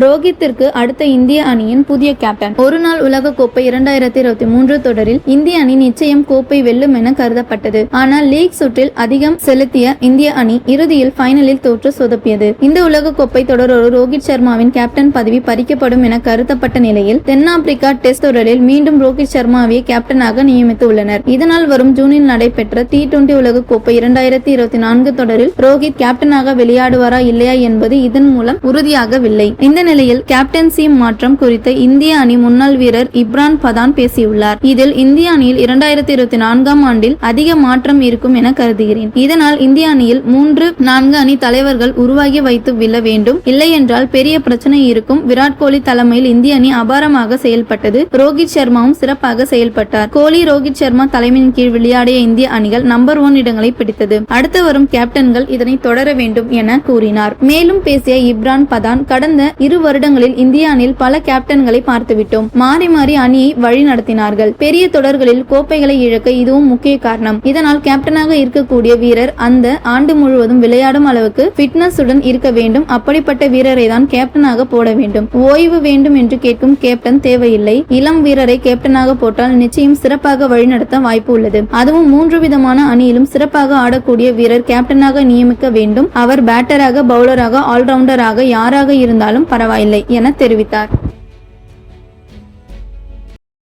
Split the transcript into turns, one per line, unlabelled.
ரோஹித்திற்கு அடுத்த இந்திய அணியின் புதிய கேப்டன். ஒருநாள் உலகக்கோப்பை 2023 தொடரில் இந்திய அணி நிச்சயம் கோப்பை வெல்லும் என கருதப்பட்டது. ஆனால் லீக் சுற்றில் அதிகம் செலுத்திய இந்திய அணி இறுதியில் பைனலில் தோற்று சொதப்பியது. இந்த உலகக்கோப்பை தொடரோடு ரோஹித் சர்மாவின் கேப்டன் பதவி பறிக்கப்படும் என கருதப்பட்ட நிலையில் தென்னாப்பிரிக்கா டெஸ்ட் தொடரில் மீண்டும் ரோஹித் சர்மாவை கேப்டனாக நியமித்துள்ளனர். இதனால் வரும் ஜூனில் நடைபெற்ற T20 உலகக்கோப்பை 2024 தொடரில் ரோஹித் கேப்டனாக விளையாடுவாரா இல்லையா என்பது இதன் மூலம் உறுதியாகவில்லை. இந்த நிலையில் கேப்டன்சி மாற்றம் குறித்து இந்திய அணி முன்னாள் வீரர் இம்ரான் பதான் பேசியுள்ளார். இதில் இந்திய அணியில் 2024 ஆண்டில் அதிக மாற்றம் இருக்கும் என கருதுகிறேன். இதனால் இந்திய அணியில் 3-4 அணி தலைவர்கள் உருவாகி வைத்து விட வேண்டும். இல்லை என்றால் பெரிய பிரச்சனை இருக்கும். விராட் கோலி தலைமையில் இந்திய அணி அபாரமாக செயல்பட்டது. ரோஹித் சர்மாவும் சிறப்பாக செயல்பட்டார். கோலி, ரோஹித் சர்மா தலைமையின் கீழ் விளையாடிய இந்திய அணிகள் நம்பர் 1 இடங்களை பிடித்தது. அடுத்து வரும் கேப்டன்கள் இதனை தொடர வேண்டும் என கூறினார். மேலும் பேசிய இம்ரான் பதான், கடந்த 2 வருடங்களில் இந்திய அணியில் பல கேப்டன்களை பார்த்துவிட்டோம். மாறி மாறி அணியை வழி நடத்தினார்கள். பெரிய தொடர்களில் கோப்பைகளை இழக்க இதுவும் முக்கிய காரணம். இதனால் கேப்டனாக இருக்கக்கூடிய வீரர் அந்த ஆண்டு முழுவதும் விளையாடும் அளவுக்கு பிட்னஸ் உடன் இருக்க வேண்டும். அப்படிப்பட்ட வீரரை தான் கேப்டனாக போட வேண்டும். ஓய்வு வேண்டும் என்று கேட்கும் கேப்டன் தேவையில்லை. இளம் வீரரை கேப்டனாக போட்டால் நிச்சயம் சிறப்பாக வழிநடத்த வாய்ப்பு உள்ளது. அதுவும் 3 விதமான அணியிலும் சிறப்பாக ஆடக்கூடிய வீரர் கேப்டனாக நியமிக்க வேண்டும். அவர் பேட்டராக, பவுலராக, ஆல்ரவுண்டராக யாராக இருந்தாலும் பரவாயில்லை என தெரிவித்தார்.